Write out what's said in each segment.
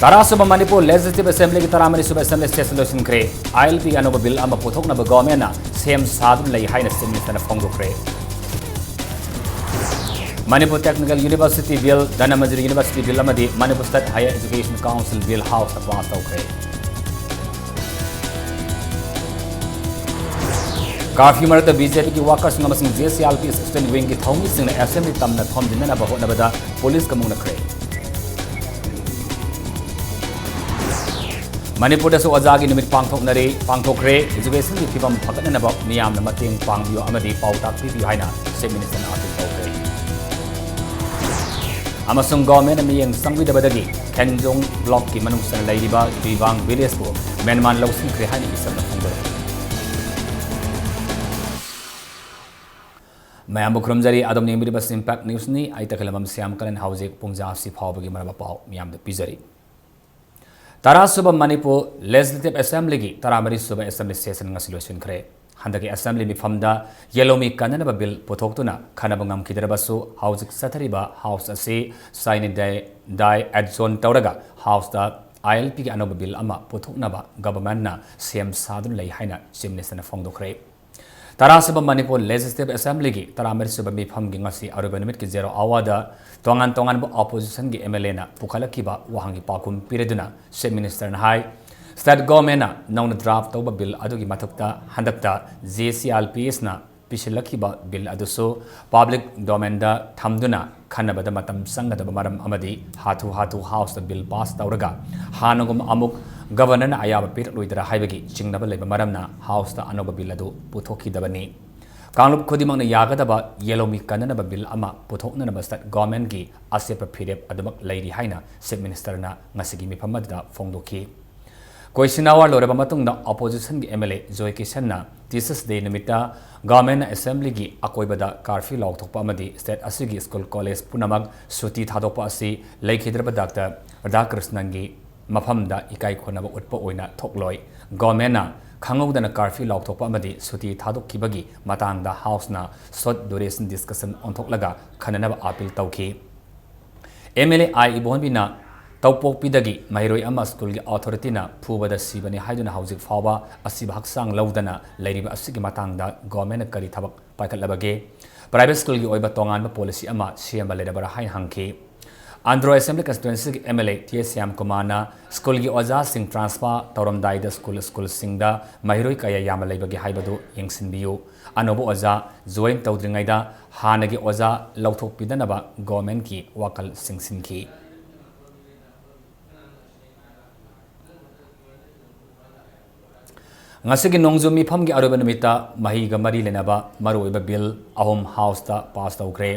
Tarasuba Manipur Legislative Assembly की तरामरी सुबह Assembly Session lotion करे ILP का नोबल बिल अम्म पुथोक नब गवर्नमेंट ना सेम साधन लई हाई न सिमिनिस्टर न फोंग करे Manipur Technical University Bill Dhanamajri University Bill अमदी Manipur State Higher Education Council Bill House का पास हो करे काफी मरत बीजेपी की वर्कर्स नमसिंग JCLP Assistant Wing की थोंगी सिंह ने Assembly तम न थोम जिन्ना न बहुत न बदा पुलिस का मुंह न करे Manipur da so azagi numit pangthokre education ki thibam phakatna ba miyam na mateng pangbiyo amadi pautak pi haina chief minister na apil tawre amasung government miyeng sangwi da badagi Kenjong block ki manung san lairiba Diwang village ko menman lawsin kre haina isam na phangdore mayam bukhramjari adam nemri bas impact news ni ai takhalamam siam kalan house pungja si phawbagi maraba paw miyam da pizari Tarasuba Manipur Legislative Assembly की तरामरी सुबह Assembly Session ngasilosin kre handaki Assembly mifamda yelomi kanana bill pothokuna khanabangam kidarabasu house sathariba house ase sign die adjourn tawraga house da ILP ki anoba bill ama pothokna ba government na CM sadun lei haina chief minister na phongdokre Tarasuba Manipur Legislative Assembly की तरामरी सुबह mifam gi ngasi aruba nimit ki 0 hour da tongan bu opposition gi MLA na pukhalaki ba wahangi pakum pireduna chief minister na hai state government na nauna draft tawba bill adu gi mathukta handakta JCLPS na pisilaki ba bill adu so public domain da thamduna khanabada matam sangada maram amadi hatu house da bill pass tawraga hanagum amuk governor na ayaba pir loidara haibagi chingnaba leba maram na house da anoba bill adu puthoki dabani Kanglup Kodimang na yagadaba yelomi kanana bill ama puthokna na state government ki asepa phirep adumak lairi haina chief minister na ngasigi miphamada phongdoki Koisinawa loraba matung na opposition ki MLA Joy Kishan na thesis day nimita government assembly ki akoibada curfew law thokpa amadi state asigi school college punamag suti thadokpa asi laikhidraba Dr. Radhakrishnan gi maphamda ikai khonaba utpa oina thokloi government na Khangogdana curfew law thokpa amadi suti thadokibagi matangda house na short duration discussion onthoklaga khananaba appeal tawki MLA I ibonbina tawpokpidagi mairoi ama school gi authority na phubada sibani haiduna housing fawa asiba haksang lawdana lairiba asigi matangda government kari thabak paikhatlabage private school gi oiba tongan policy ama siam ledabara hai hangki Andhra Assembly constituency ki MLA TSM Kumana school gi oja sing transfer Toramdai da school sing da mahiroi kaya yama leibagi haibadu yengsinbiyu anobo oja join tawdringai da hanagi oja lauthok pidanaba government ki wakal singsinki ngasigi nongzumi phamgi aruba namita mahi ga mari lenaba maroiba bill ahom house da pass tawkre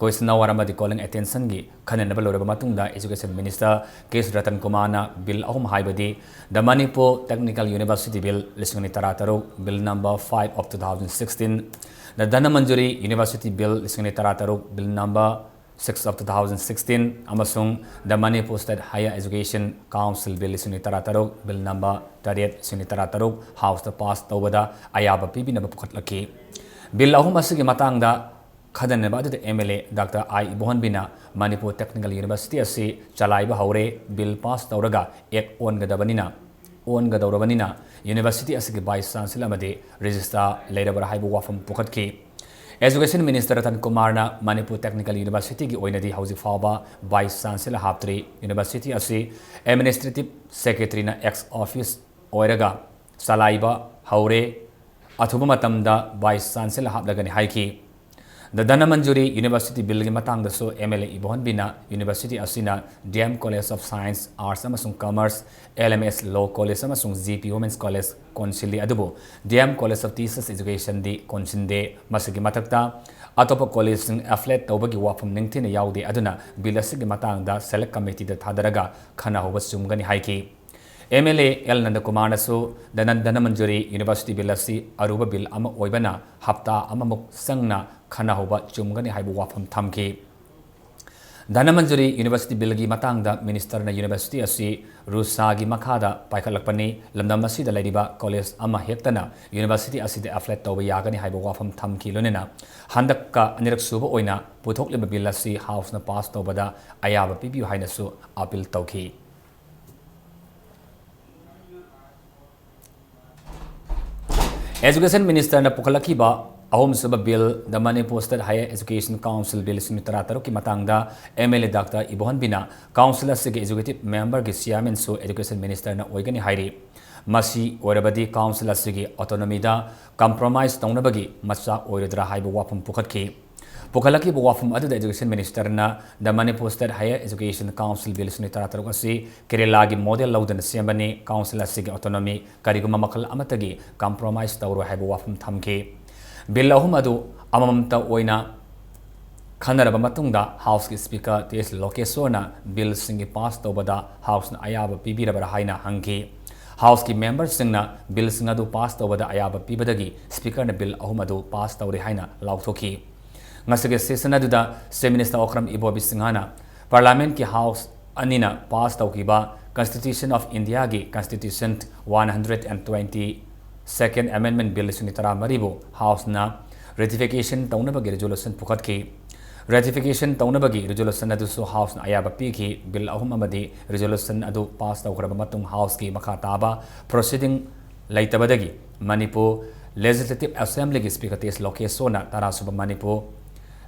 Koisna waramadi calling attention gi khananaba loraba matungda education minister K. Ratan Kumar na bill ahum haibadi the Manipur Technical University bill lisingani tarataro bill number 5 of 2016 the Dhanamanjuri University bill lisingani tarataro bill number 6 of 2016 amasung the Manipur State Higher Education Council bill lisingani tarataro bill number 38 lisingani tarataro house the pass tawada ayaba pibi na pukhatlaki bill ahum asigi matangda Khadan ba the MLA Dr. I Ibonbina Manipur Technical University asi chalaiba haure bill pass tawraga ek on gadabanina university asigi vice chancellor amade register leirabara haibu wafam pukhatki Education Minister Ratan Kumar na Manipur Technical University ki oinadi hausi fawba vice chancellor haptri university asi administrative secretary na ex office oiraga chalaiba haure athuba matamda vice chancellor haplagani haiki The Dhanamanjuri University bill gi matang da so MLA Ibonbina University asina DM College of Science Arts amasung Commerce LMS Law College amasung GP Women's College Council adubo DM College of Teachers Education di Council masigi matakta atopa college sing affiliate tawbagi wafam ningthina yaude aduna bill asigi matang da select committee da thadaraga khana hoba sumgani haiki MLA L. Nandakumar nasu Dhanamanjuri University bill asi aruba bill ama oibana hapta amamuk sangna khana hoba chumgani haibu wafam thamki Dhanamanjuri University bill gi matangda minister na university asi rusa gi makhada paikhalakpani lamdam asida laiba college ama hektana university asida affiliate tawba yagani haibu wafam thamki lonena handakka anirak suba oina puthokliba bill asi house na pass tawbada ayaba pibiu hainasu appeal tawki Education Minister na pukalaki ba ahom suba bill the Manipur State Higher Education Council bill sing tara ki matangda MLA Dr. Ibohan Bina Council asige executive member gi chairman so Education Minister na oigani hairi masi orabadi council asige autonomy da compromise taunabagi macha oiradra haibu wafum pukhatki pukalaki bu wafum adu Education Minister na the Manipur State Higher Education Council bill sing tara asi Kerala gi model laudan sembani council asige autonomy kariguma makal amatagi compromise tawro haibu wafum thamki bill ahum adu amamta oina khanaraba matungda house ki speaker ts lokesona bill singi pass tobada house na ayaba pibiraba haina hangki house ki members singna bill singa du pass tobada ayaba pibadagi speaker na bill ahum adu pass tawri haina lauthoki ngasage session adu da minister okram ibobi singana parliament ki house anina pass tawkiba constitution of india gi constitution 120 Second Amendment Bill Sunitara Maribu House na ratification taunabagi resolution pukhatki ratification taunabagi resolution adu so House na ayaba piki bill ahum amadi resolution adu pass tawkraba matung House ki makha taba proceeding laitabadagi Manipur Legislative Assembly ki speaker tes lokesona tara suba Manipur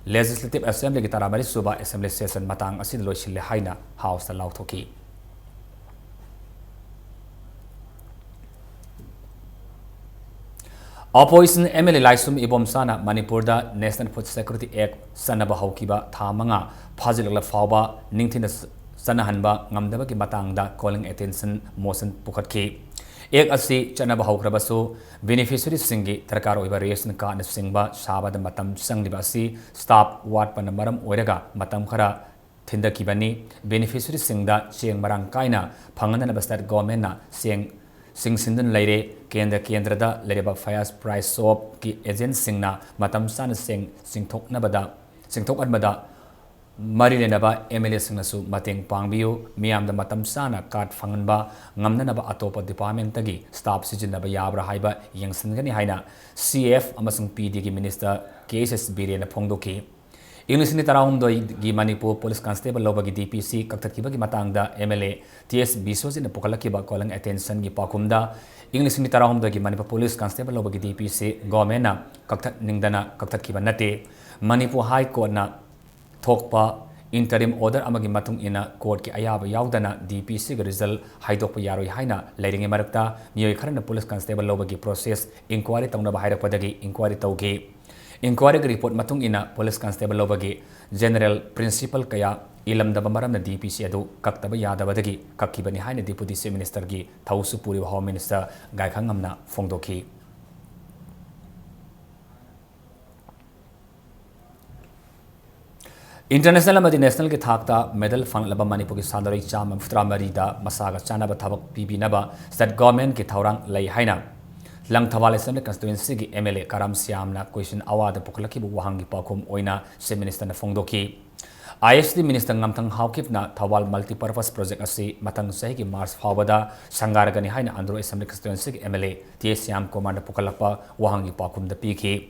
Legislative Assembly ki tara mari suba assembly session matang asin loisille haina House ta lauthoki Opposition MLA Laisum Ibom Sana Manipur da National Food Security Act Sanaba Haukiba Thamanga Phajilala Fauba Ningthina Sanahanba Ngamdaba ki matangda calling attention motion pukhatki Act asi chanaba haukrabasu beneficiary singi tharkar oiba ration card na singba sabada matam sangdiba asi stop wat panamaram oiraga matam khara thindakibani beneficiary singda cheng marang kaina phangana na state government na sing sindan leire kendra da lereba fires price shop ki agent singna matam san singthok anbada mari lenaba MLA singnasu mateng pangbiu miam da matam sana card fanganba ngamnanaba atopa department tagi staff sijinaba yabra haiba yangsingani haina CF amasung PD gi minister cases birena phongdoki English ni tarahum doi gi Manipur Police Constable lobagi DPC kaktakiba gi matangda MLA TS Bisoji na pokalakiba calling attention gi pakumda English ni tarahum doi gi Manipur Police Constable lobagi DPC government na kaktat ningdana kaktakiba nate Manipur High Court na thokpa interim order amagi matung ina court ki ayaba yaudana DPC ga result haidokpa yaroi haina leiringe marakta miyoi kharana Police Constable lobagi process inquiry tawna ba hairakpadagi inquiry tawgi Inquiry report matung ina Police Constable lobagi General Principal kaya ilam daba maram na DPC adu kaktaba yadabadagi kakkibani haina Deputy Chief Minister gi thausu puri Home Minister gaikhangamna phongdoki International amadi national ki thakta medal fanglaba Manipur ki sandarai chama futra marida masaga chanaba thabak pibinaba state government ki thaurang lei haina Lang Thawal Assembly constituency gi MLA Karam Siamna question award puklaki bu wahangi pakum oina Chief Minister na phongdoki ISD Minister ngamthang haukipna Thawal multi-purpose project asi matang sahi gi March phawada sangaragani haina Andhra Assembly constituency gi MLA T Siam Command pukalapa wahangi pakum da piki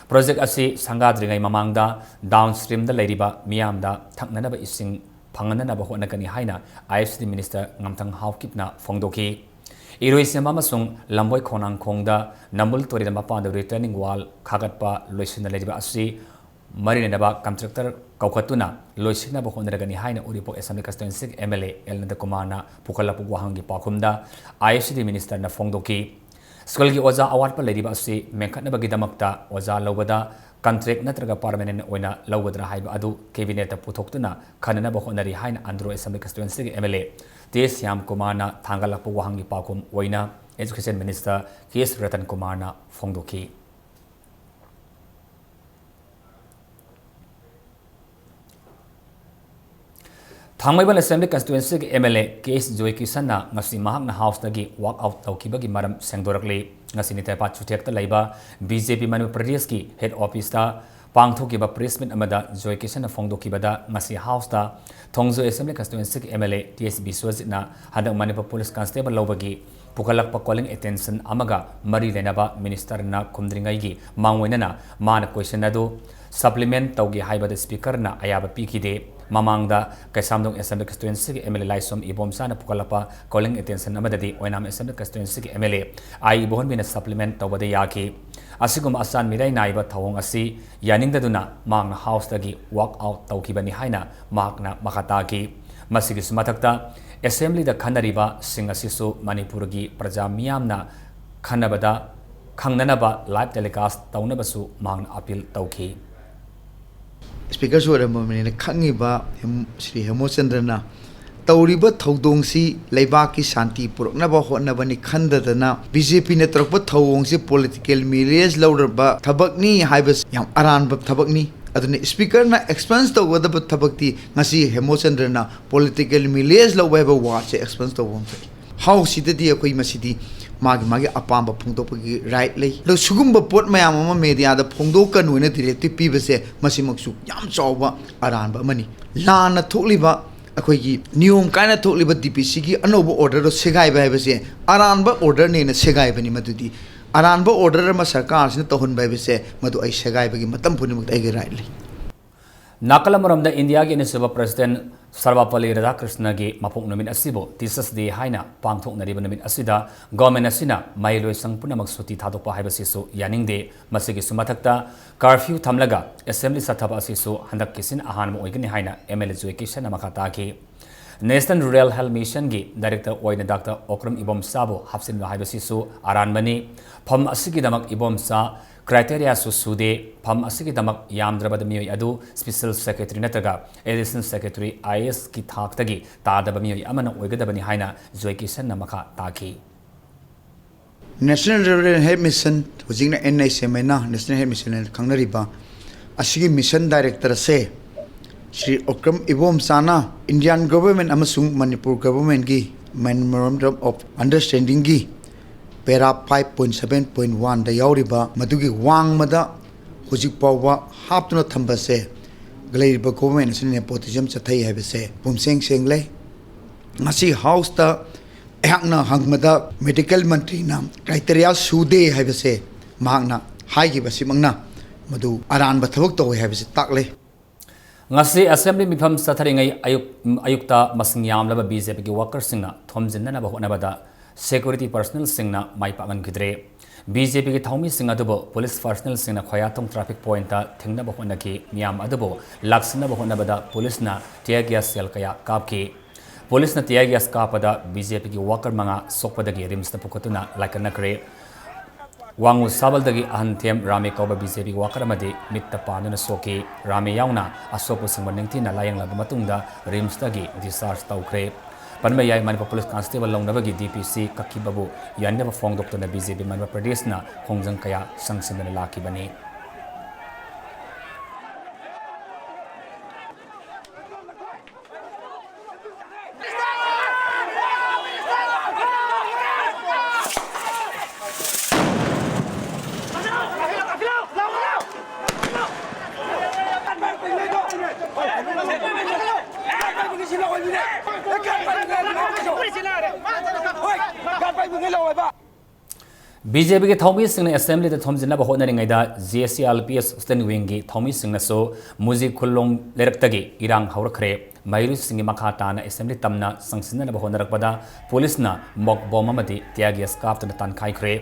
project asi sangadringai mamangda downstream da leiriba miamda thaknanaba ising phangananaba honakani haina ISD Minister ngamthang haukipna phongdoki Iroisema masung lamboi khonang khongda nambul tori da mapa da returning wall khagatpa loisina lejiba asi marine daba contractor kaukhatuna loisina ba honragani haina Uripok Assembly constituency MLA Elnada Kumarna pukalapu wahangi pakhumda ICD minister na phongdoki school gi oja award pa lejiba asi mekhatna bagi damakta oja lobada contract natraga permanent oina lawgadra haiba adu cabinet puthokna khanana ba honari haina Andhra Assembly constituency MLA T.S. Yam Kumarna Thangalapu Wahangi Pakum Oina Education Minister K.S. Ratan Kumarna Phongdoki Thangmaiban Assembly constituency MLA K.S. Joy Kisana ngasi mahakna house dagi walk out tawkibagi maram sengdorakle ngasi ni tepa chutekta laiba BJP Manipur Pradesh ki head office ta pangthokiba press meet amada Joy Kisana phongdokibada ngasi house ta Thongzo Assembly constituency MLA TS Biswajit na hadang Manipur Police Constable lobagi pukalakpa calling attention amaga mari lenaba minister na kumdringai gi mangwena na mana question adu supplement tawgi haibada speaker na ayaba pikide mamangda kaisamdong assembly constituency ki MLA Laisom Ibomsa na pukalapa calling attention amadadi oinam assembly constituency ki MLA ai bohon bina supplement tawbada yaki asigum asan mirai naiba thawong asi yaningdaduna mangna house dagi walk out tawkibani haina makna makata ki masigi sumathakta assembly da khanariba singasisu Manipur gi praja miyamna khanabada khangnanaba live telecast tawnabasu mangna appeal tawki Speaker Suramani Kangiba Sri Hemochandrana Tauriba Todongsi Lebaki Santi Puroknaba Honabani Kandadana BJP Netrokba Tawongsi political milias Lauderba Tabakni Hibas Yam Aran Tabakni Aduni Speaker na expense to whether Tabakti Nasi Hemochandrana political milias Laweba watch expense to one. How city Akima City Magi Apamba Pungtopi rightly. The Sugumba Port Mayama media the Pundoka Nuina directive Pibese Masimaksu Yam Chawa Aranba money. Lana Toliba Akogi Neum Kana Toliba DPC Anobo order of Segai Babese Aranba order name Segai Benimatudi. Aranba order Masakars in Tohun Babese Madu I Segai Matam Punimuk rightly. Nakalamuram the India Ginisaba President Sarvapalli Radhakrishna gi mapung namin asibo tisas di haina pangthok nariba namin asida government asina mailoi sangpuna maksuti thadokpa haibasisu yaningde masigi sumathakta curfew thamlaga assembly sathaba asisu handak kisin ahan mo oigani haina MLA education amakata ki National Rural Health Mission gi Director oina Dr. Okram Ibom Sabo hapsin haibasisu aranbani pham asigi damak Ibom Sa criteria su sude pham asigi damak yamdrabad miyoi adu special secretary nataga additional secretary IS ki thaktagi tadaba miyoi amana oigadabani haina joikisan namaka taki National Rural Health Mission hujingna NICM na National Health Mission khangnariba asigi mission director se Shri Okram Ibom Sana Indian government amasung Manipur government gi memorandum of understanding gi Para 5.7.1 da yauriba madugi wang mada hujik pawa haptuna thambase gleiba government sin nepotism chathai habese pumseng sengle ngasi house ta ehakna hangmada medical mantri nam criteria sude habese magna haigi basimangna madu aran ba thabak to habese takle ngasi assembly mifam satharingai ayukta masing yamlaba BJP ki workers singna thomjinna na bahonabada security personnel singna mai pagan gidre BJP ki thaumi singa dubo police personnel singna khoyatong traffic point ta thingna bahona ki miyam adubo laksina bahona bada police na tear gas sel kaya kapki police na tear gas kapada BJP ki worker manga sokpada gi rims ta pukotuna laikana kre wangu sabal dagi ahanthem rame koba BJP ki worker amadi mitta panuna soki rame yauna asopu singba ningtina layang labu matungda rims tagi discharge taukre Panmayay Manipur Police Constable Longnabagi DPC Kakibabu Yanaba Fong Dr. na BJP Manipur Pradesh na Hongjang kaya sangsindan laki bani. BJP के थौमी सिंह ने assembly थोमजिना होटनारीदा GSCLPS standing wing की थौमी सिंह मुजी खुलोंग लेरक्तगी इरांग हौरखरे मैरू सिंह मखा ताना assembly तमना संगसिनना होटनरकपदा पुलिसना mock bomb अमदी त्यागेस काफ्तुना तानखाइखरे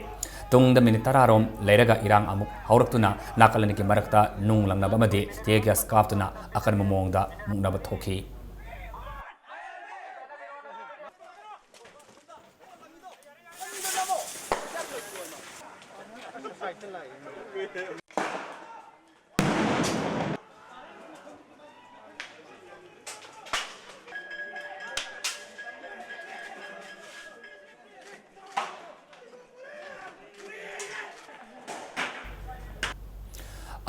तुंगदा minute 10 रोम लेरगा इरांग अमुक हौरक्तुना नाकलनि की मरक्ता नुंग लंगनब अमदी त्यागेस काफ्तुना अकरम मोंगदा मुंगनब थोखी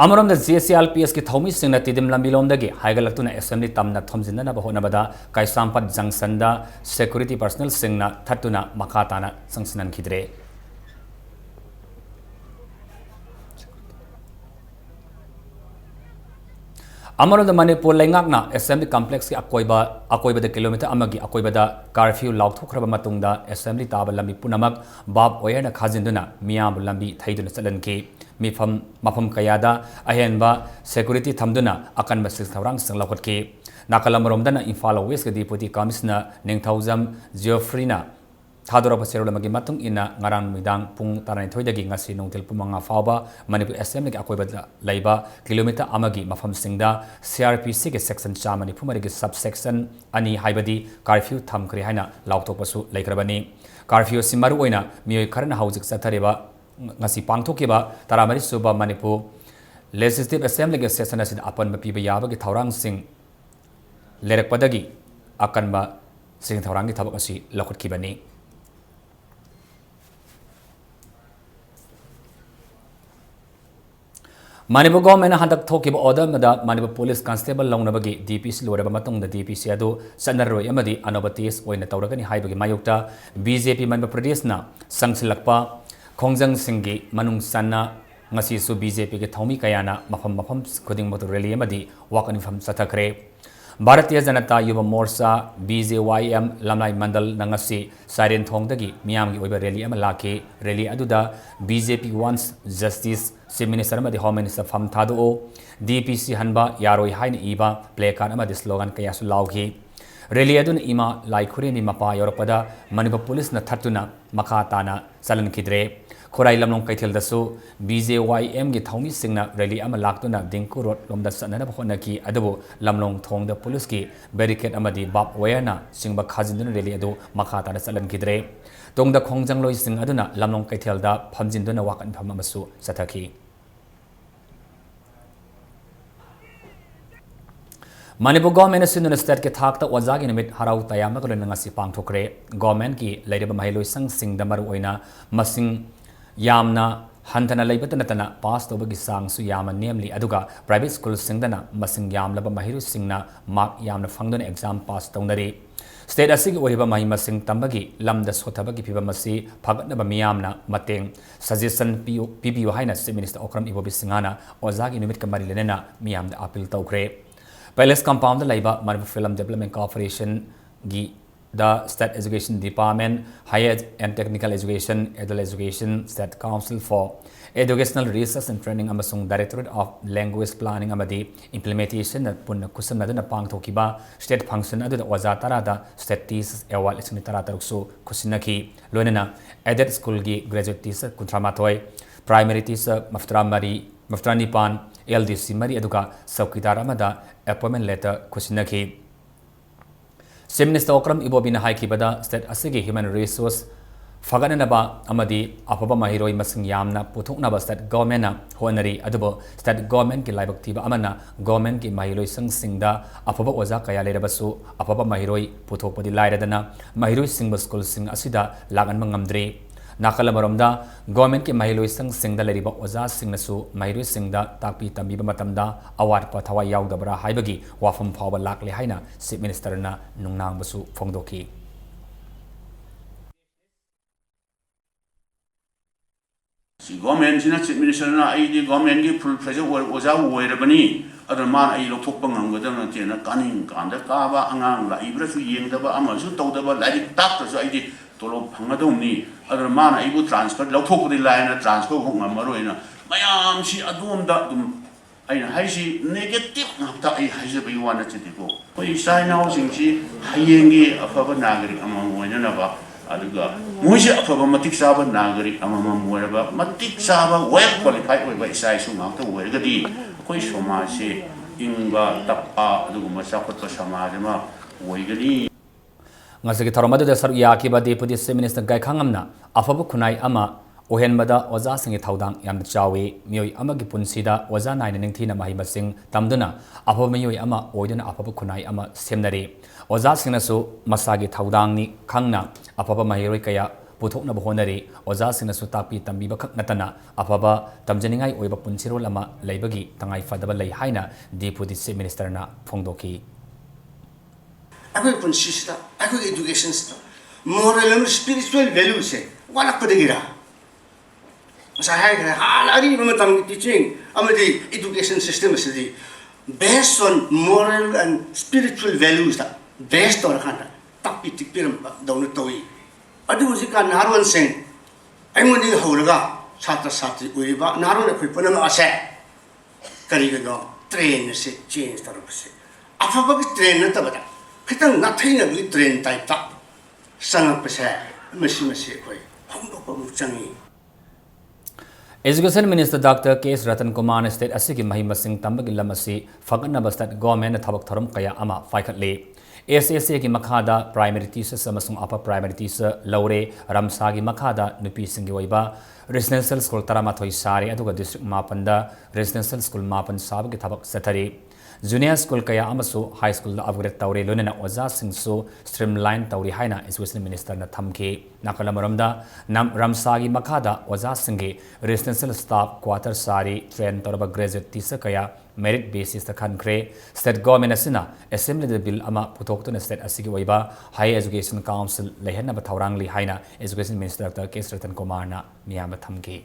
अमरम GSCLPS की थौमी सिंह तिदिम लंबिलोंदगी हाइगलक्तुना असेंबली तमना थोमजिनना होनबदा काइसामपत जंक्शनदा सिक्योरिटी पर्सनल सिंह थत्तुना मखाताना संगसिनन खिद्रे अमरम मणिपुर लेंगाकना असेंबली कॉम्प्लेक्स की अकोइबद किलोमीटर अमगी अकोइबदा कर्फ्यू लाउथोखरब मतुंगदा असेंबली ताब लंबी पुनमक बाब ओयरना खाजिंदुना मियाम लंबी थैदुना चलनकी mafam kayada ahenba security thamduna akan basis thaurang sang lakhotki nakalamromdana Imphal West ke Deputy Commissioner Ningthaujam Geoffreyna thadora paserol magi matung ina ngarang midang pung taranai thoidagi ngasi nongtil pumanga fawba Manipur Assembly ke akoiba laiba kilometer amagi mafam singda CRPC ke section chamani phumari ke subsection ani haibadi curfew thamkri haina lautokpasu laikrabani curfew simaru oina mioi kharna haujik sathariba ngasi pangthokiba taramari suba Manipur Legislative Assembly ke session asid apan mapiba yaba ke thaurang sing lerakpadagi akanba sing thaurang ki thabak asi lakhutkibani Manipur government handak thokiba order mada Manipur Police Constable laungnabagi DPC loreba matungda DPC adu sanarroi amadi anobatis oina tawragani haibagi mayukta BJP Manipur Pradesh na sangsilakpa khongjang singgi manung sanna ngasi su BJP ke thaumi kayana mafam khuding motor rally amadi walk infam sathakre Bharatiya Janata Yuva Morcha BJYM Lamlai Mandal nangasi Siren Thongdagi miyamgi oiba rally ama laki rally aduda BJP wants justice Chief Minister amadi Home Minister Pham Thado DPC hanba yaroi haina iba placard amadi slogan kayasu lauki rally aduna ima laikhure ni mapa yorapada Manipur Police na thatuna makha tana salan khidre khorai lamlong kaithel dasu BJYM gi thaumi singna rally ama laktuna dingku road lomda sanana bhona ki adabu lamlong thongda police ki barricade amadi bab wayana singba khajinduna rally adu makha tana salan khidre tongda khongjang loi sing aduna lamlong kaithel da phamjinduna wakan pham amasu sathaki Manipur government asinuna state ke thakta wajagi nimit harau tayama kolena ngasi pangthokre government ki leireba mahailoi sang singda maru oina masing yamna hantana leibatana tana pass tobagi sang su yama namely aduga private school singdana masing yamlaba mahiru singna mark yamna fangdona exam pass tawnari state asigi oriba mahi masing tambagi lamda sothabagi phiba masi phagatnaba miyamna mateng suggestion PPO haina Chief Minister Okram Ibobi Singana ojagi nimit kamari lenena miyamda appeal tawkre Palace compound laiba Manipur Film Development Corporation gi the State Education Department, Higher and Technical Education, Adult Education, State Council for Educational Research and Training amasung Directorate of Language Planning amadi Implementation na punna kusam naduna pangthokiba state function adu waza tarada state thesis award isni tarataruksu kusinaki loinana adult school gi graduate thesis kuntramathoi primary thesis maftrani pan LDC mari aduka saukidar amada appointment letter kusinaki Chief Minister Okram Ibobi na haikibada state asigi human resource fagananaba amadi apaba mahiroi masing yamna puthoknaba state government na honari adubo state government ki laibak tiba amana government ki mahiroi singda apaba oja kaya lerabasu apaba mahiroi puthokpadi lairadana mahiroi singba school sing asida lagan mangamdre nakala maromda government ki mahiloi singda leriba oja singnasu mahiloi singda takpi tambiba matamda award pathawa yaudabra haibagi wafam phawba lakle haina Chief Minister na nungnang basu phongdoki government sina Chief Minister na ai government gi full pressure oja woirabani adar man ai lokthokpa ngamgadam na chena kaning kanda ka ba angang la ibra su yengdaba amasu tawdaba laik tak su ai di tolo phangadongni adar man ai bu transfer lokthokpadi line transfer hong ngamaroina mayam si adumda dum ai haisi negative ngapta ai haise bai wana chitiko koi sai now singsi hayengi afaba nagari amang wena na ba aduga muisi afaba matik saba nagari amam moiraba matik saba well qualified oi bai sai su ngapta oirgadi koi somase ingba tappa aduguma sakotpa samajama oigani ngasigi tharomadu da sar yakiba deputy Chief Minister gaikhangamna afabu khunai ama ohenbada oja singi thaudang yam chawi mioi amagi punsida oja naina ningthina mahi masing tamduna afabu mioi ama oiduna afabu khunai ama semnari oja singnasu masagi thaudang ni khangna afaba mahiroi kaya puthokna bahonari oja singnasu takpi tambiba khak natana afaba tamjaningai oiba punsirol ama leibagi tangai fadaba lei haina deputy Chief Minister na phongdoki Aku punsista, aku education sta, moral and spiritual values se, wala ko digira. Masaya kaya halari mamatang teaching, amadi education system se based on moral and spiritual values ta, based on kanta, tapi tikpiram daun tawi. Adu musika naruan sen, ay mo ni haulaga, छात्र छात्री उइबा नारो ने खुइ पुनम असे करिगनो train से change तरबसे अफबग train न तबदा खितंग नथैन बि train type ता संगपसे मसी मसी कोइ हमदो को चंगी Education Minister Dr. K. Ratan Kumar State Asiki Mahima Singh Tambagi Lamasi Fagan State Government Thabak Thorum Kaya Ama Faikatli SSA ki Makada Primary Teachers Samasung Upper Primary Teacher Laure Ramsagi Makada Nupi Singi Waiba Residential School Taramathoi Sari Aduga District Mapanda Residential School Mapan Sabagi Thabak Satari Junior School Kaya Amasu High School Upgrade Tauri Lunena Oza Singsu Streamline Tauri Haina Education Minister na Thamki Nakalamuramda Nam Ramsagi Makada Oza Singi Residential Staff Quarter Sari Train Toraba Graduate Teacher Kaya Merit Basis the Kankre State Government Asina Assembly the Bill Ama Putokton State Asigi Waiba Higher Education Council Lehena Bataurangli Haina Education Minister Dr. K. Ratan Kumar na Miyama Thamki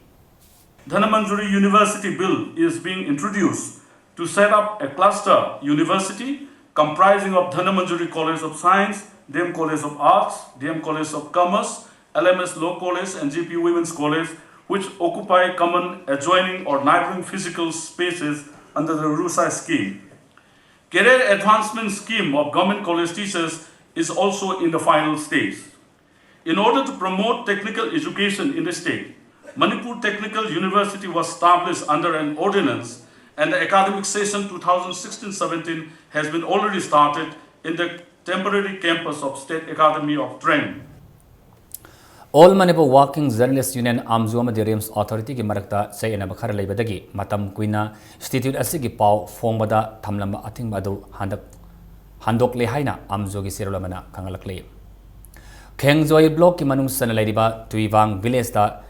Dhanamanjuri University Bill is being introduced to set up a cluster university comprising of Dhanamanjuri College of Science, DM College of Arts, DM College of Commerce, LMS Law College and GP Women's College, which occupy common adjoining or neighboring physical spaces under the RUSA scheme. Career Advancement Scheme of Government College Teachers is also in the final stage. In order to promote technical education in the state, Manipur Technical University was established under an ordinance, and the academic session 2016-17 has been already started in the temporary campus of State Academy of Training. All Manipur Working Journalists Union Amzuama Dirims Authority ki Marakta say in a Bakar Labadagi, Matam Quina, Institute Asigi Pau, Fombada, Tamlama Ating Badu, Handok Lehaina, Amzogi Sirulamana, Kangalakle. Kengzoi Block Kimanum Sanaladiba, Tuivang Vilesta,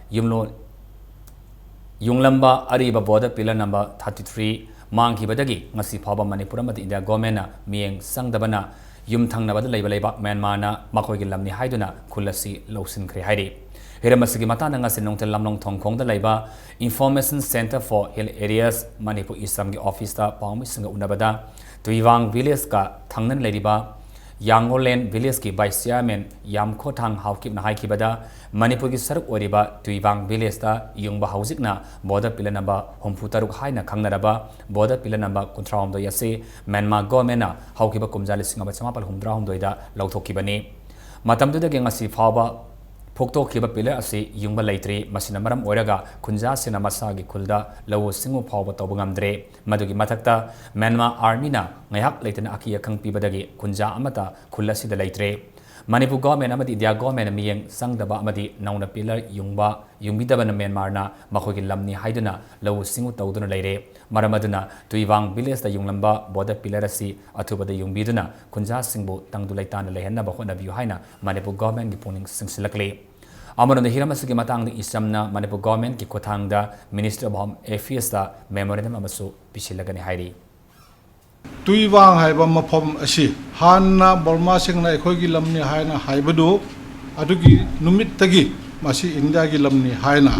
Yunglamba Ariba border pillar number 33 Manki Badagi, Masi Paba Manipurama India Gomena, Mieng Sangdabana, Yum Tangnabada Labelaba, Manmana, Makogi Lamni Haiduna, Kulasi, Losin Krihadi. Hiramasigi Matana Sinong Lamlong Tong Kong the Laiba, Information Center for Hill Areas, Manipur Isamgi Office, Palmisanga Unabada, Tuivang Village Ka, Tangan Ladiba, Yangolen Village ki by Siamen, Yam Kotang Haukip Nahaiki Bada, Manipur ki Saruk Oriba, Tuivang Village ta, Yungba Hausikna, border pillar number, Homputaruk Haina Kangaraba, border pillar number, Contraum do Yase, Manma Gomena, Haukiba Kumzali Singapore Humdraum doida, Lautokibani. Matam to the Gangasi Faba, Pokto Kiba pillar Asi, Yungba Laitri, Masinamaram Oraga, Kunja Sinamasagi Kulda, Law Single Power Tobugamdre, Madugi Matakta, Manma Armina, Nayak Leighton Akia Kang Pibadagi, Kunja Amata, Kulasi the Laitre. Manipur government amadi India government miyeng sangdaba amadi nauna pillar yungba yumbidabana Myanmarna makogi lamni haiduna law singu tawduna leire maramaduna tuivang village da yunglamba border pillar asi athubada yumbiduna kunja singbu tangdulaitana lehenna bahona biu haina Manipur government gi puning singsilakle Amaron the Hiramasaki Matang the Isamna Manipur government ki Kotangda Minister of Home Affairs da memorandum amasu Pishilagani Haidi Tuivang Haiba Mapom Ashi, Hanna Burma Singna Kogi Lamni Haina Haibadu, Adugi Numit Tagi, Masi India Gilamni Haina,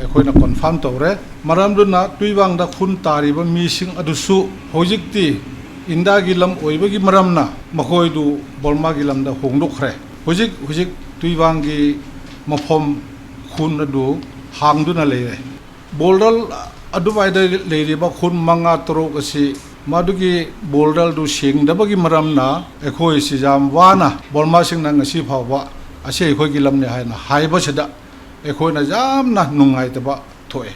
Koina confirm Tore, Maramduna, Tuivang da Kun Tariba missing Adusu, Hojikti, Inda Gilam Oibagi Maramna, Makoidu, Burma Gilam da Hongdukre, Hojik Tuivangi Mapom Kunadu, Hangduna Lere. Boldal Aduvaida Lady Bakun Manga Torokasi. Madugi boldal du sing dabagi maramna ekhoi sijam wana bolma sing na ngasi phawa ase ekhoi gi lamne haina haiba sida ekhoi na jamna nungai taba thoe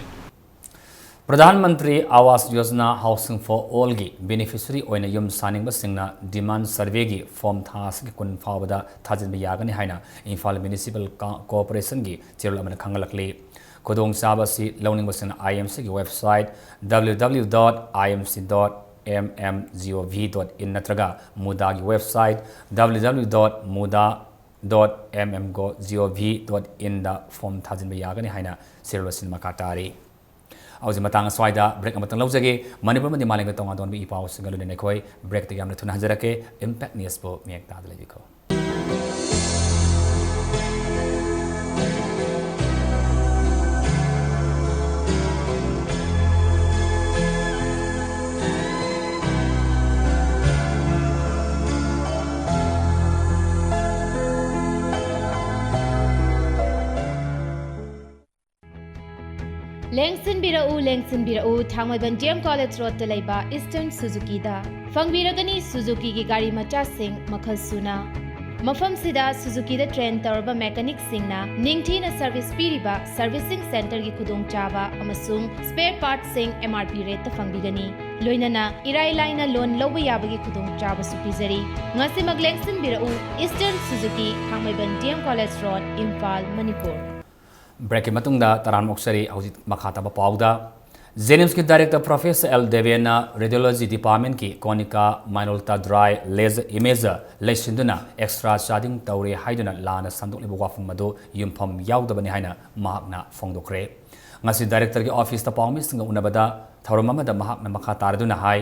Pradhan Mantri Awas Yojana Housing for All gi beneficiary oina yum saning ba singna demand survey gi form thas gi kun phawada thajin ba yagani haina Imphal Municipal Corporation gi chirlamana khangalakli Kodong Sabasi Loning Basin IMC website www.imc.mmgov.in natraga Muda website www.muda.mmgov.in da form thajin ba yagani haina sirwasin makatari Auzi matang swaida break amatang laujage Manipur madi maling tonga don bi ipaw singalu ne khoi break te gamna thuna hajarake impact news po miek ta dalebiko Lengsinbirau Thangmaiban DM College Road ta leiba Eastern Suzuki da fangbiragani Suzuki gi gari macha sing makhal suna Mafam sida Suzuki da train tarba mechanic singna ningthina service piriba servicing center gi khudong chaba amasung spare parts sing MRP rate ta fangbigani loinana irai laina loan loba yabagi khudong chaba su pizari ngasi maglengsinbirau Eastern Suzuki Thangmaiban DM College Road Imphal Manipur Break matungda taran moksari hausit makhata ba pauda Jenims ki director Professor L Devena Radiology Department ki Konica Minolta Dry Laser Imager lesinduna extra charging tawre haiduna lana sanduk libu wafum madu yumpham yaudabani haina mahakna fongdokre ngasi director ki office ta pawmi singa unabada thoromama da mahakna makha tarduna hai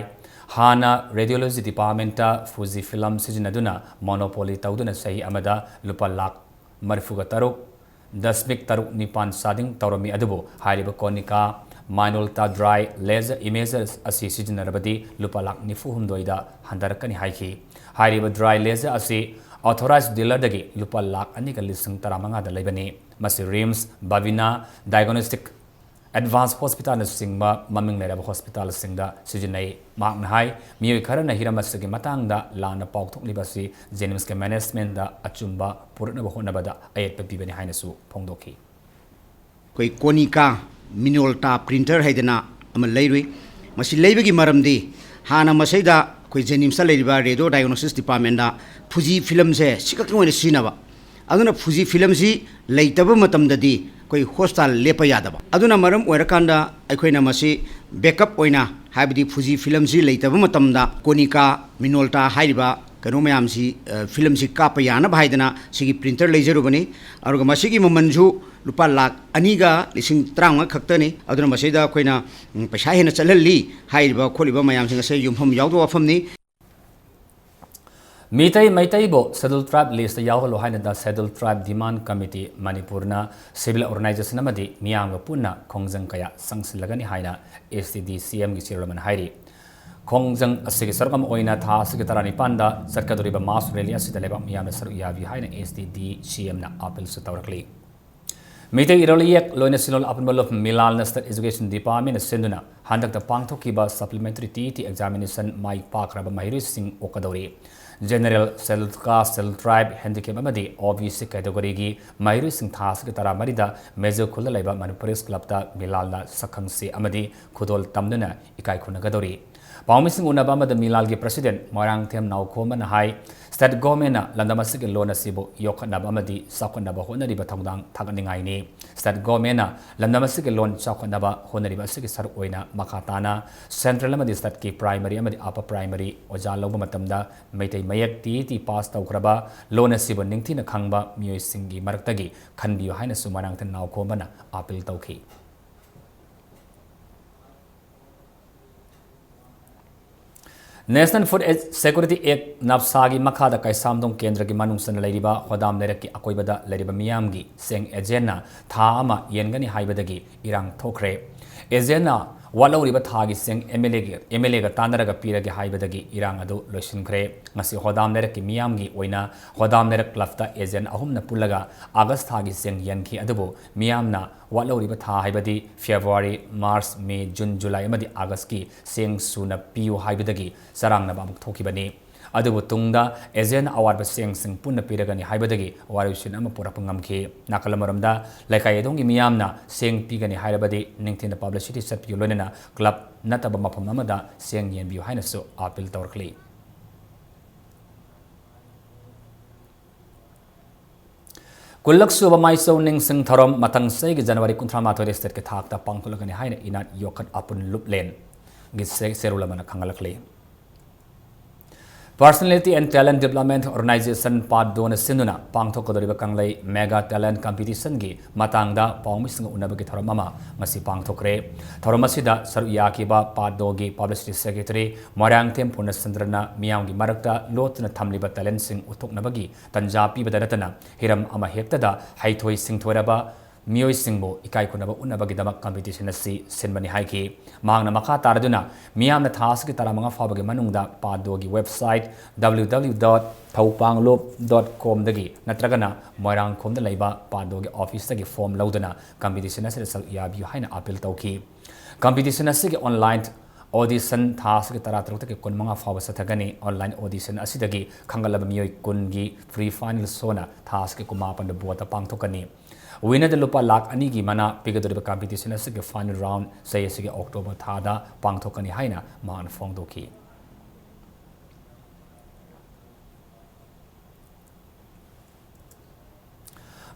hana Radiology Department ta Fuji Film sijinaduna monopoly tawduna sahi amada lupa lakh marfuga taruk Dasmik taruk nipan sading tauromi adubo hariba Konica Minolta Dry Laser Imagers asi sijinarabadi lupa lakh nifu humdoida handarakani haiki hariba dry laser asi authorized dealer dagi lupa lakh anika lising taramanga da laibani masi RIMS Bavina Diagnostic Advanced Hospital na singba maming leraba hospital singda sijinai makna hai miwi kharana hiramasagi matangda lana paukthok libasi Jenims ke management da achumba purna bahona bada ayet pabibani haina su phongdoki koi Konica Minolta printer haidana ama leirui masi leibagi maramdi hana masaida koi Jenims leiriba radio diagnosis department da Fuji film se sikak ngone sinaba aduna Fuji film si leitaba matamdadi koi hostal lepa yadaba aduna maram oirakanda aikoina masi backup oina haibidi Fuji film si leitaba matamda Konica Minolta hairiba kano mayam si film si kapa yana bhaidana sigi printer leijerubani aruga masigi mamanju lupa lakh aniga lising tranga khaktani aduna masida koina paisa hena chalalli hairiba kholiba mayam singa se yumpham yawdo wafamni Maitai bo Scheduled Tribe list yawhalo haina da Scheduled Tribe Demand Committee Manipurna civil organization amadi miyamga punna khongjang kaya sangsilagani haina STD CM gi chairman hairi khongjang asigi sarkam oina tha asigi tarani panda sarkadoriba mass rally asida leba miyamna saru yabi haina STD CM na appeal su tawrakli Maitai iroliyak loina sinol appeal of Milal State Education Department senduna handak da pangthokiba supplementary TET examination mai pakraba mahiri sing okadori General Scheduled Caste, Scheduled Tribe, Handicap amadi OBC category gi Mahiri Singh Thas ki tara marida Major Khula laiba Manipuri Club ta Milal na sakhangsi amadi khudol tamduna ikai khunagadori Pawmi Singh unaba amada Milal gi President Moirang Them Naukhoma na hai State Government na landamasi ki lona sibo yokhanaba amadi sakhanaba honariba thongdang thaganingai ni State Government na landamasi ki lon sakhanaba honariba sigi saruk oina makhatana Central amadi State ki primary amadi upper primary oja loba matamda maitai mayak ti pass tawkraba lona sibo ningthina khangba miyoi singi maraktagi khanbiyo haina sumarang than Naukhoma na appeal tawki National Food Security Act Napsagi Makada Kai Samdong Kendra ki Manungsan Lairiba Hodam Neraki Akoibada Lairiba Miyamgi Seng Ejena Thama Yengani Haibadagi Irang Thokre Ejena Waloriba Thagi Seng MLA ga Tanaraga Piragi Haibadagi Irang Adu Loshinkre Ngasi Hodam Neraki Miyamgi Oina Hodam Nerak Lafta Ejen Ahumna Pulaga August Thagi Seng Yanki Adubo Miyamna Waloriba Tha Haibadi February March May June July Amadi August ki Seng Suna Piu Haibadagi Sarang na Babuk Thokibani Adubu Tungda Ejen Award Seng Sing Punna Piragani Haibadagi Warishin Ama Purapangamki Nakalamaramda Laka Yedongi Miyamna Seng Pigani Haibadi Ningtin the publicity set Pulonina Club Nataba Mapamamada Seng Yen Biu Hainasu Apil Torkli Kulak suba mai so ning sing tharom matang sei gi January 19 state ke thak ta pangkulagani haina inat yokat apun luplen gi serula mana khangalakli Personality and Talent Development Organization Part Dona Sinduna Pangthokodoriba Kanglai Mega Talent Competition gi matangda pawmising unabagi tharomama ngasi pangthokre tharomasida saruyakiba Part Dogi Publicity Secretary Moirang Them Punasandrana Miyamgi Marakta Lotna Thamliba Talent Sing Uthoknabagi Tanja Pibadatana Hiram ama hektada Haithoi Singthoraba मियोई सिंगबो इकाई खुनबा उनबगिदमक competition असि सिनबनि हाइकी मांगना मखा तारदुना मियामना थास की तरामंगा फाबगे मनुंगदा पादोगी वेबसाइट www.thaupanglop.com दगी नत्रगना मोइरांगखोम द लैबा पादोगी ऑफिस दगी फॉर्म लौदना कंपटीशन असि सल याबियो हाइना अपील तौकी कंपटीशन असि ऑनलाइन ऑडिशन थास की तरा तरुक के कुनमंगा फाव सथगनी ऑनलाइन ऑडिशन असिदगी खंगलब मियोई कुनगी फ्री फाइनल सोना थास के कुमापन बोता पांगथोकनी विनर लुपा लाख अनी की मना पिगदोरिब कंपटीशन के फाइनल राउंड सही से अक्टोबर थादा पांगथोकनी हाइना मान फोंदोकी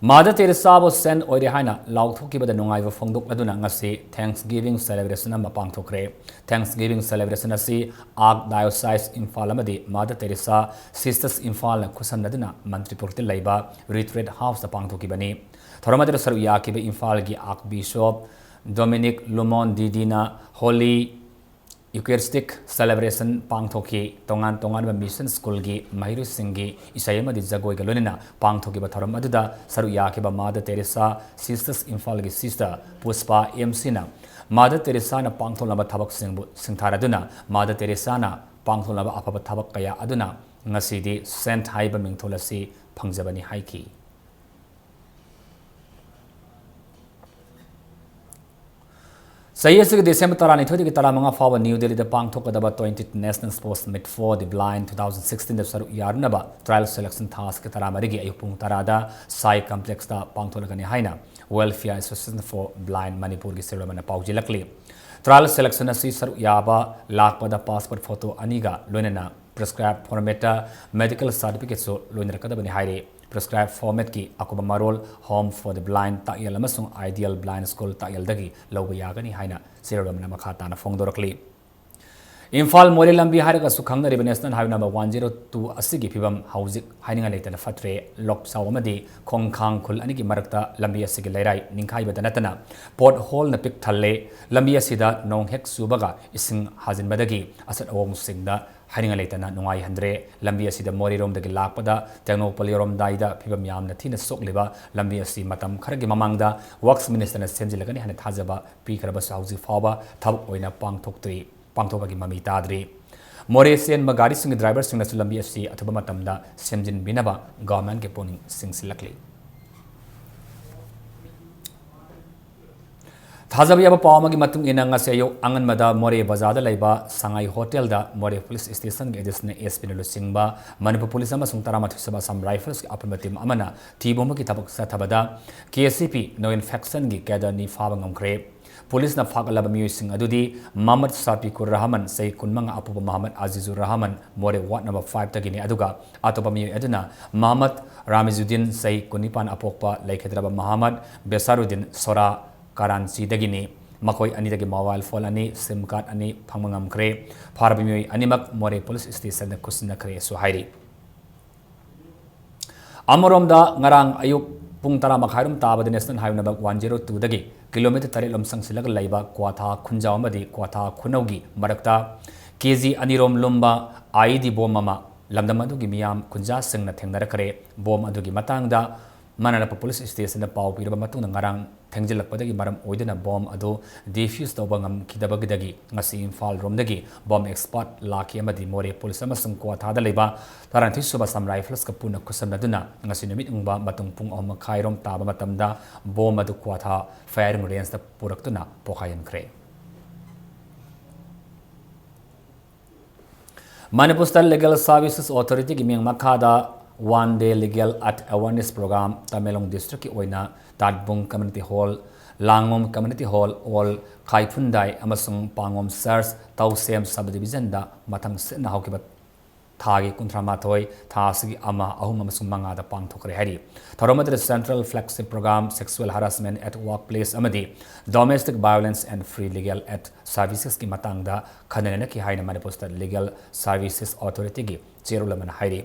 मादर तेरेसाबो सेन ओइरे हाइना लाउथोकीबद नुंगाइब फोंदोकलदुना ngasi थैंक्सगिविंग सेलिब्रेशन अमा पांगथोकरे थैंक्सगिविंग सेलिब्रेशन असि आग डायोसाइस इम्फाल अमदि मादर तेरेसा सिस्टर्स इम्फाल खुसमनदुना मंत्रीपुरति लैबा रिट्रीट हाउस पांगथोकीबनी थोरमदर सरू याकीब इम्फाल की आग बिशप डोमिनिक लुमोन दीदीना होली यूकेरिस्टिक सेलिब्रेशन पांगथोकी तोंगान तोंगान मिशन स्कूल की महिरू सिंगी इसयमदि जगोय गलोनिना पांगथोकी थोरम अदुदा सरू याकीब मादर तेरेसा सिस्टर्स इम्फाल की सिस्टर पुष्पा एमसीना मादर तेरेसाना पांगथोलब थबक सिंगबु सिंथारदुना मादर तेरेसाना पांगथोलब अफब थबक कया अदुना ngasiदी सेंट हाइब मिंगथोलसी फंगजबनी हाइकी सही दिसंबर तरानी थोड़ी तरामंगा फाव न्यू दिल्ली पांगथोकदब 20th national sports meet for the blind 2016 सरू यारुनब ट्रायल सेलेक्शन थास के तरामरिगी अयुपुंग तरादा साई कॉम्प्लेक्स पांगथोलगनी हाइना welfare association for blind Manipur की सेरोमन पाउजिलकली ट्रायल सेलेक्शन असी सरू याबा लापद पासपोर्ट फोटो अनीगा लोनना प्रिस्क्राइब फॉर्मेट मेडिकल सर्टिफिकेट लोनरकदबनी हाइरे प्रिस्क्राइब फॉर्मेट की अकुब मरोल होम फॉर द ब्लाइंड तायल अमसुंग आइडियल ब्लाइंड स्कूल तायलदगी लौब यागनी हाइना सेरोमन मखा ताना फोंदोरकली इम्फाल मोरे लंबी हारगा सुखंगरिब नेशनल हाईवे नंबर 102 असिगी फिबम हाउजिक हाइनिंगा लेतन फत्रे लोकसाव अमदी खोंखांग खुल अनिगी मरक्ता लंबी असिगी लैराई निंखाइबद नतना पोर्ट होल न पिक थल्ले लंबी असिदा नोंग हेक सुबगा इसिंग हाजिनबदगी असत ओंग सिंगदा हाइनिंगा लेतना नुंगाई हंद्रे लंबी असिदा मोरी रोमदगी लाकपदा टेक्नोपली रोमदाइदा फिबम यामना थीना सोकलिबा लंबी असि मतम खरगी ममांगदा वर्क्स मिनिस्टरना सेमजिलगनी हने थाजबा पीखरबा साउजी फावबा थबक ओइना पांगथोक्तरी पांगथोबगी ममी ताद्री मोरे सेन गाड़ी सिंह ड्राइवर सिंह लंबी असी अथुब मतमदा सेमजिन बिनबा गवर्नमेंट के पुनिंग सिंगसिलकली थाजब याब पावमगी मतुंग इना ngase yo anganmada मोरे बाजार लैबा सांगाई होटल दा मोरे पुलिस स्टेशन के एडिशनल एसपी न लुसिंगबा मणिपुर पुलिस अमसुंग तरामाथु सबा सम राइफल्स की अपना टीम अमना थीबोम की थबक सथबदा केसीपी नो इन्फेक्शन की कैदरनी फाबंग अमख्रे पुलिस न फागलब म्यूसिंग अदुदी मोहम्मद साफिकुर रहमान सही कुनमंग अपुब मोहम्मद अजीजुर रहमान मोरे वार्ड नंबर 5 तगिनी अदुगा अतोप म्यू अदुना मोहम्मद रामिजुद्दीन सही कुनिपान अपोकपा लैखेद्रब मोहम्मद बेसारुद्दीन सोरा करांची दगिनी मकोई अनी दगी मोबाइल फोन अनी सिम कार्ड अनी फंगमंगम करे फारब म्यू अनीमक मोरे पुलिस स्टेशन न कुसिनखरे सुहाइरी अमरोमदा ngarang ayuk पुंग तरा मखाइरुम ताबद national highway number 102 दगी kilometre 3 लमसंग Silag लैबा क्वाथा खुंजाव मदी क्वाथा खुनौगी मरक्ता केजी अनिरोम लुम्बा आईडी बोम अमा लमदम अदुगी मियाम खुंजा सिंगना थेंगनरकरे बोम अदुगी मतंगदा मननप पुलिस स्टेशन पाव पीरब मतुंग ngarang थेंजिलकपदगी मरम ओइदना बोम अदो डिफ्यूज तौबंगम खिदबगदगी ngasi इम्फाल रोमदगी बोम एक्सपर्ट लाखी अमदी मोरे पुलिस अमसंग क्वाथादा लेबा तारांथि सुबा सम राइफल्स का पुना खुसमनदुना ngasi नुमित उंगबा मतुंग पुंग अम खाइरोम ताबा मतमदा बोम अदु क्वाथा फायरिंग रेंज दा पुरक्तुना पोखायनख्रे Manipur State Legal Services Authority की Ming मखादा one day legal at awareness program Tamelong district की ओइना ताटबुंग community hall Langom community hall all Khaifundai amasung Pangom SARS Tausem subdivision da matang sena haukiba थागी कुंथ्रामाथोय थासगी अमा अहुम अमसुंग मंगादा पांगथोकरे हरि थरोमदर central flagship programme sexual harassment at work place अमदी domestic violence and free legal aid services की मतंगदा खनन की हाइना Manipur state legal services authority की चेरुलमन हाइरी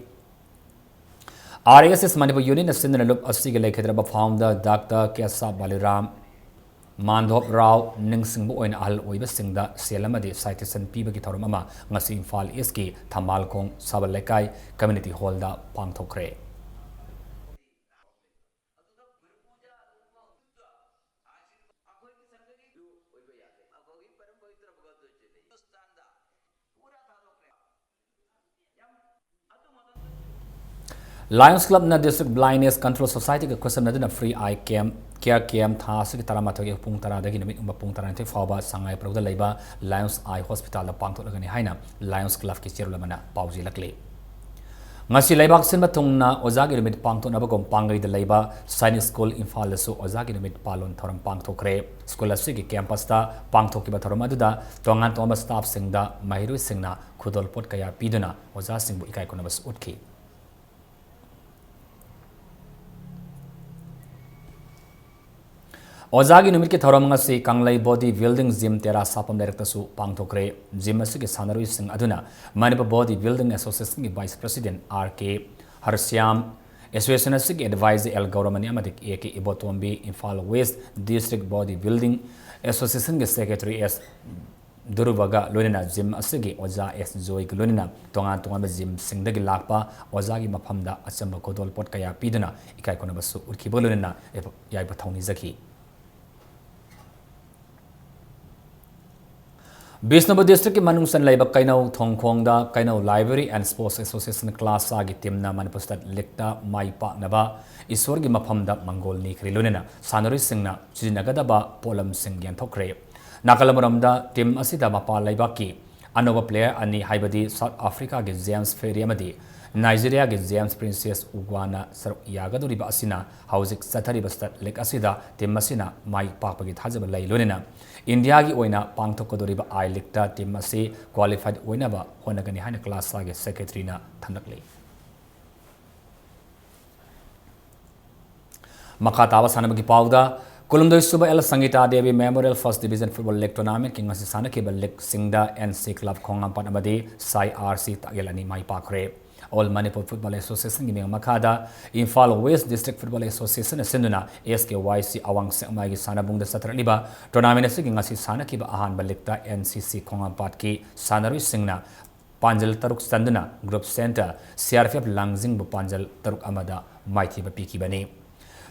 RSS मणिपुर यूनियन सिंधन लुप असिगे लेखेद्रब फाउंडर डॉक्टर केसा बालीराम मानधोप राव निंगसिंगबु ओइन अहल ओइबसिंगदा सेलमदि साइटेशन पीबगी थौरम अमा ngasi इम्फाल ईस्ट की थमालखोंग सबल लेकाई कम्युनिटी हॉल दा पांगथोखरे Lions Club na District Blindness Control Society ka kusam na free eye camp care camp tha sig tarama thoge pung tara dagi namit umba pung tara te fawba sangai product laiba Lions Eye Hospital la pangthok lagani haina Lions Club ki chairula mana pauji lakle ngasi laibak sin batungna ozagi namit pangthok na bagom pangai de laiba Science School Imphal su ozagi namit palon thoram pangthokre school asigi campus ta pangthok ki bathoram aduda tongan toma staff singda mahiru singna khudol pot kaya piduna oza singbu ikai konabas utki Ozagi numit ke thoram ngasi kanglai body building gym tera sapam director su pangthokre gym asigi sanarui sing aduna Manipur Body Building Association ki vice president RK Harsyam Association asigi advisor L Gauramani amadik AK Ibotombi Imphal West District Body Building Association ki secretary S Durubaga Lunina gym asigi Oza S Joy Lunina tongan tongan gym singdagi lakpa Ozagi maphamda achamba kodol pot kaya piduna ikai konabasu urkibo lunina yai pathoni zaki Bisnabo District ki manungsan laiba kainau thongkhongda kainau Library and Sports Association class agi timna Manipur State Lekta mai pa naba isor gi maphamda mangol ni khrilunena sanari singna chinagadaba polam sing yan thokre nakalamuramda tim asida mapa laiba ki anova player ani haibadi South Africa ge James Ferry amadi Nigeria ge James Princess Ugwana sar yagaduriba asina hauzik sathari basta lek asida tim asina mai pakpagi thajaba lailunena India ki oina pangthokodoriba I Likta team ase qualified oinaba honagani haina class age secretary na thanakle Makatawa sanabagi pauda Kolomdoi Suba El Sangita Devi Memorial First Division Football League Tournament King Ngasi Sana Kebal League Singda NC Club Khongampan Amadi Sai RC Tagelani Mai Pakre All Manipur Football Association gi makada Imphal West District Football Association senduna SKYC awang semai gi sanabungda satraliba tournament asigi ngasi sana ki ba ahan balikta NCC khongampat ki sanarui singna panjal taruk sanduna group center CRFF Langjing bu panjal taruk amada maiti ba piki bani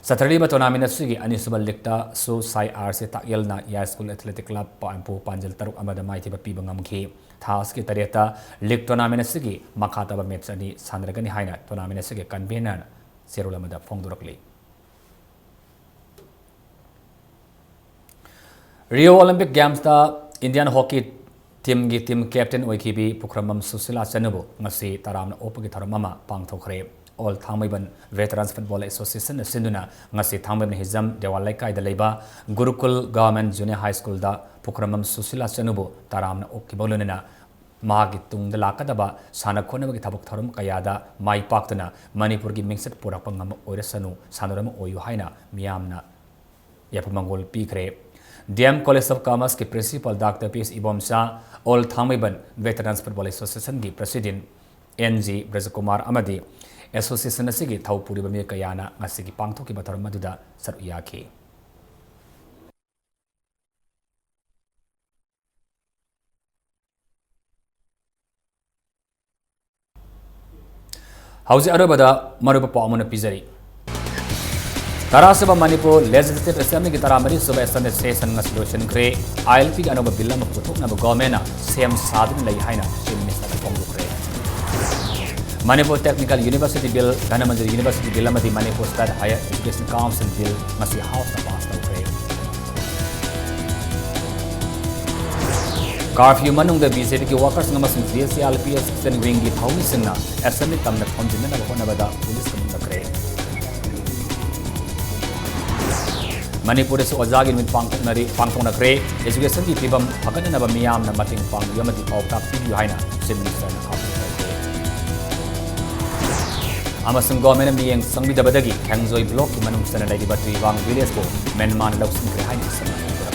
satraliba tournament asigi anisubal likta so Sai RC tagelna ya school athletic club pampu panjal taruk amada maiti ba piba ngamki Thas ki tareta league tournament asigi makhataba match ani sandragani haina tournament asigi convener serulamada phongdurakli Rio Olympic Games ta Indian hockey team gi team captain oikibi Pukramam Susila Chanubu ngasi taramna opagi tharamama pangthokre All Thangmaiban Veterans Football Association sinduna ngasi Thangmaiban Hizam Dewalai kai da leiba Gurukul Government Junior High School da Pukramam Susila Chanubu taramna okibolunena Magi tung da lakadaba sana khonabagi thabuk tharum kayada mai paktuna Manipur gi mingset purakpa ngam oirasanu sanurama oyu haina miyamna yapamangol pikre DM College of Commerce ki principal Dr. P.S. Ibomsa All Thangmaiban Veterans Football Association gi president NG Brajakumar Amadi Association asigi thaupuri bami kayana ngasigi pangthoki batharam maduda saruyaki Hausi arabada maruba paamuna pizari Tarasaba Manipur Legislative Assembly ki taramari suba assembly session ngas solution kre ILP ki anoba bill ma puthok na government na same sadin lai haina chief minister ka pongdu kre Manipur Technical University Bill Dhanamandiri University Bill amadi Manipur State Higher Education Council Bill masi house na pass na kre Curfew manung da BJP ki workers ngamasing GSLPS sen wing gi thaumi singna assembly tamna thonjina na hona bada police kamda kre Manipur is ozagi mit pangthok na kre education ki pibam phakana na ba miyam na mating pang yamati pawtak pi haina chief minister na approve Amasung government miyeng sangbi dabadagi khangzoi block ki manung sana lai di batri wang village ko menman lausing kre haina sana